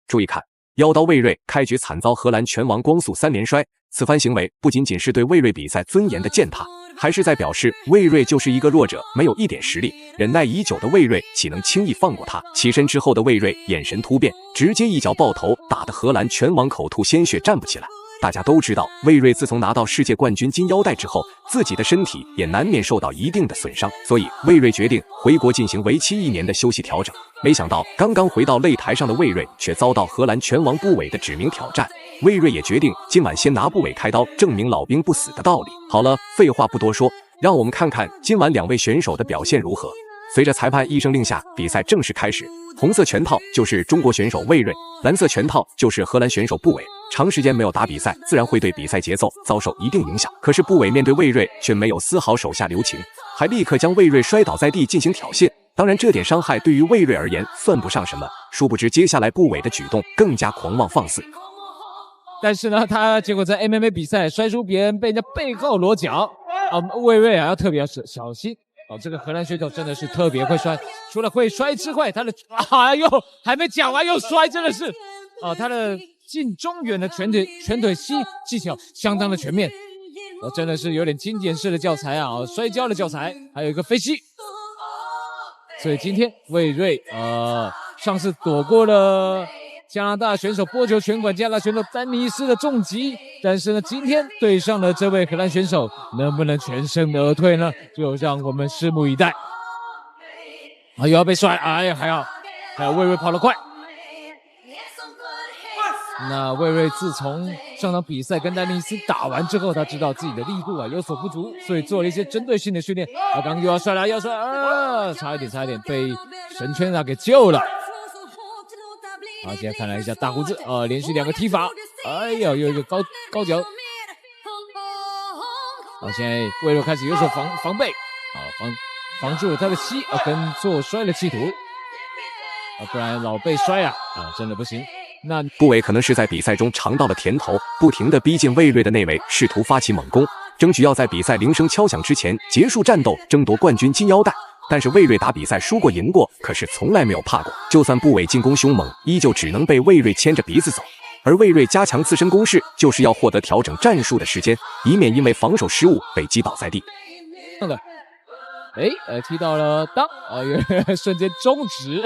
注意看，妖刀魏睿开局惨遭荷兰拳王光速3连摔，此番行为不仅仅是对魏睿比赛尊严的践踏，还是在表示魏睿就是一个弱者，没有一点实力。忍耐已久的魏睿岂能轻易放过他？起身之后的魏睿眼神突变，直接一脚爆头，打得荷兰拳王口吐鲜血，站不起来。大家都知道，魏睿自从拿到世界冠军金腰带之后，自己的身体也难免受到一定的损伤，所以魏睿决定回国进行为期1年的休息调整。没想到刚刚回到擂台上的魏睿却遭到荷兰拳王布韦的指名挑战，魏睿也决定今晚先拿布韦开刀，证明老兵不死的道理。好了，废话不多说，让我们看看今晚2位选手的表现如何。随着裁判一声令下，比赛正式开始。红色拳套就是中国选手魏睿，蓝色拳套就是荷兰选手布韦。长时间没有打比赛，自然会对比赛节奏遭受一定影响。可是布韦面对魏睿却没有丝毫手下留情，还立刻将魏睿摔倒在地进行挑衅。当然，这点伤害对于魏睿而言算不上什么。殊不知，接下来布韦的举动更加狂妄放肆。但是呢，他结果在 MMA 比赛摔出别人，被人家背后裸脚魏睿要特别小心。这个荷兰选手真的是特别会摔，除了会摔之外，他的还没讲完又摔，真的是他的近中远的拳腿膝技巧相当的全面，真的是有点经典式的教材啊，摔跤的教材，还有一个飞膝。所以今天魏睿上次躲过了加拿大选手波球拳馆加拿大选手丹尼斯的重击，但是呢，今天对上了这位荷兰选手，能不能全身而退呢？就让我们拭目以待。又要被摔，哎呀，还有魏睿跑得快。那魏睿自从上场比赛跟丹尼斯打完之后，他知道自己的力度有所不足，所以做了一些针对性的训练。刚刚又要摔了，差一点被神圈给救了。好，现在看了一下大胡子连续2个踢法，哎呀，又一个高脚。好，现在魏睿开始有所防备，防住了他的膝，跟做摔了企图，不然老被摔真的不行。那布韦可能是在比赛中尝到了甜头，不停地逼近魏睿的内围，试图发起猛攻，争取要在比赛铃声敲响之前结束战斗，争夺冠军金腰带。但是魏睿打比赛输过赢过，可是从来没有怕过，就算布韦进攻凶猛，依旧只能被魏睿牵着鼻子走。而魏睿加强自身攻势，就是要获得调整战术的时间，以免因为防守失误被击倒在地。踢到了裆，瞬间终止。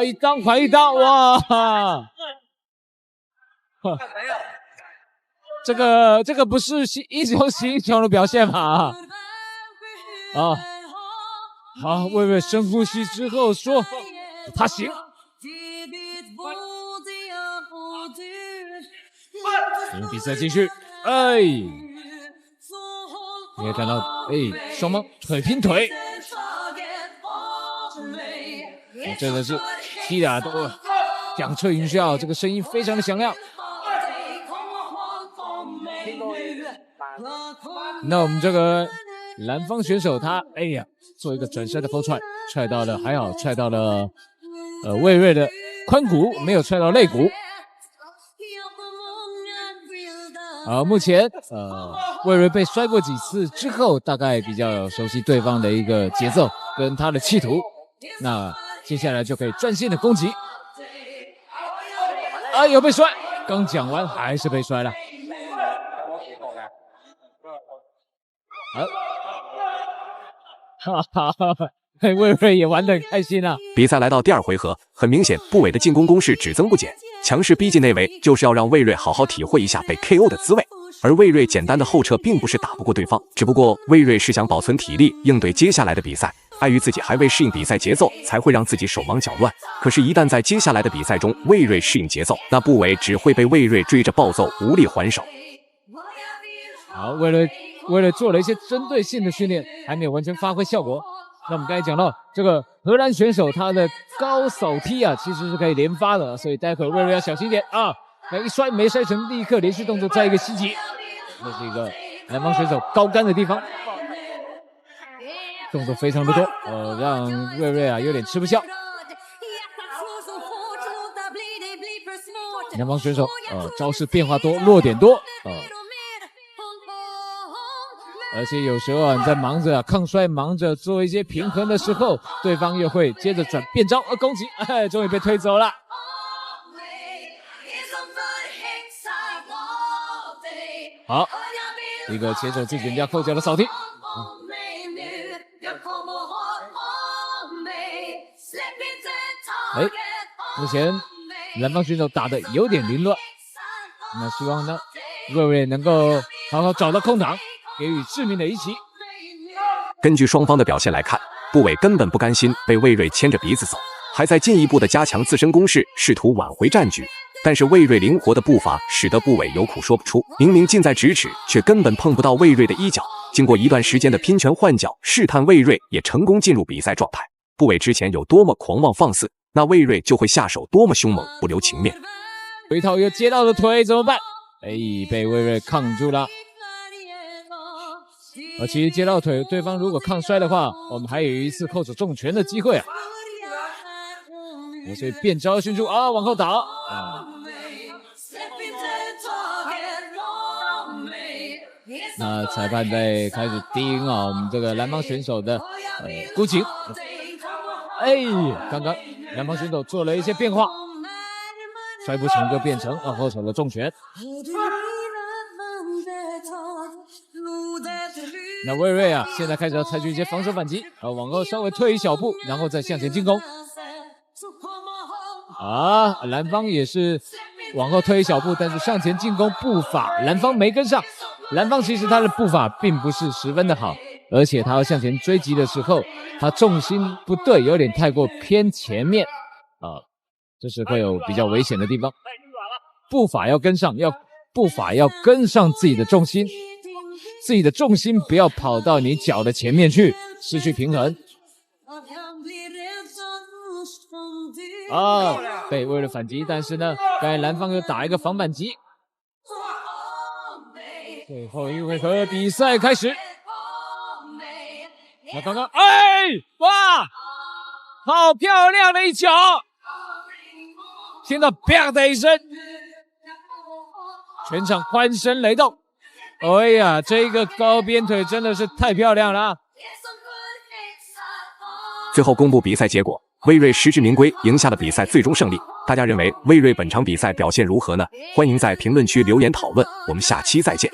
一裆还一裆，哇！这个不是英雄惜英雄的表现吧？好，魏睿深呼吸之后说：“他行。”比赛继续，你可以看到，双方腿拼腿，真的是踢的都响彻云霄，这个声音非常的响亮。那我们这个蓝方选手他做一个转身的后踹，踹到了，还好踹到了魏睿的髋骨，没有踹到肋骨。目前魏睿被摔过几次之后，大概比较熟悉对方的一个节奏跟他的企图，那接下来就可以专心的攻击。有被摔，刚讲完还是被摔了。魏睿也玩得很开心啊。比赛来到第2回合，很明显布韦的进攻攻势只增不减，强势逼近内围，就是要让魏睿好好体会一下被 KO 的滋味。而魏睿简单的后撤并不是打不过对方，只不过魏睿是想保存体力应对接下来的比赛，碍于自己还未适应比赛节奏，才会让自己手忙脚乱。可是，一旦在接下来的比赛中魏睿适应节奏，那布韦只会被魏睿追着暴揍，无力还手。好，魏睿做了一些针对性的训练，还没有完全发挥效果。那我们刚才讲到这个荷兰选手他的高扫踢其实是可以连发的，所以待会魏睿要小心一点一摔没摔成，立刻连续动作再一个袭击，那是一个南方选手高杆的地方，动作非常的多，让魏睿有点吃不消。南方选手招式变化多，落点多而且有时候啊，你在忙着抗摔、忙着做一些平衡的时候，对方又会接着转变招，攻击，哎，终于被推走了。好，一个前手自己人家后脚的扫踢。哎，目前蓝方选手打得有点凌乱，那希望呢，魏睿能够好好找到空档，给予致命的一击。根据双方的表现来看，部伟根本不甘心被魏睿牵着鼻子走，还在进一步的加强自身攻势，试图挽回战局。但是魏睿灵活的步伐使得部伟有苦说不出，明明近在咫尺，却根本碰不到魏睿的衣角。经过一段时间的拼拳换脚试探，魏睿也成功进入比赛状态。部伟之前有多么狂妄放肆，那魏睿就会下手多么凶猛，不留情面。有一套又接到的腿怎么办？哎，被魏睿抗住了。其实接到腿，对方如果抗摔的话，我们还有一次扣手重拳的机会啊。所以变招迅速啊，往后倒啊。那裁判在开始盯啊，我们这个蓝方选手的估计。哎，刚刚蓝方选手做了一些变化，摔不成就变成后手的重拳。那魏睿啊，现在开始要采取一些防守反击，往后稍微退一小步，然后再向前进攻。蓝方也是往后退一小步，但是向前进攻步伐蓝方没跟上。蓝方其实他的步伐并不是十分的好，而且他要向前追击的时候，他重心不对，有点太过偏前面这是会有比较危险的地方。步伐要跟上，步伐要跟上自己的重心，自己的重心不要跑到你脚的前面去，失去平衡。被魏睿反击，但是呢，刚才蓝方又打一个防反击。最后一回合比赛开始。那刚刚，哇，好漂亮的一脚！听到“啪”的一声，全场欢声雷动。哎呀，这个高边腿真的是太漂亮了。最后公布比赛结果，魏睿实至名归，赢下了比赛最终胜利。大家认为魏睿本场比赛表现如何呢？欢迎在评论区留言讨论，我们下期再见。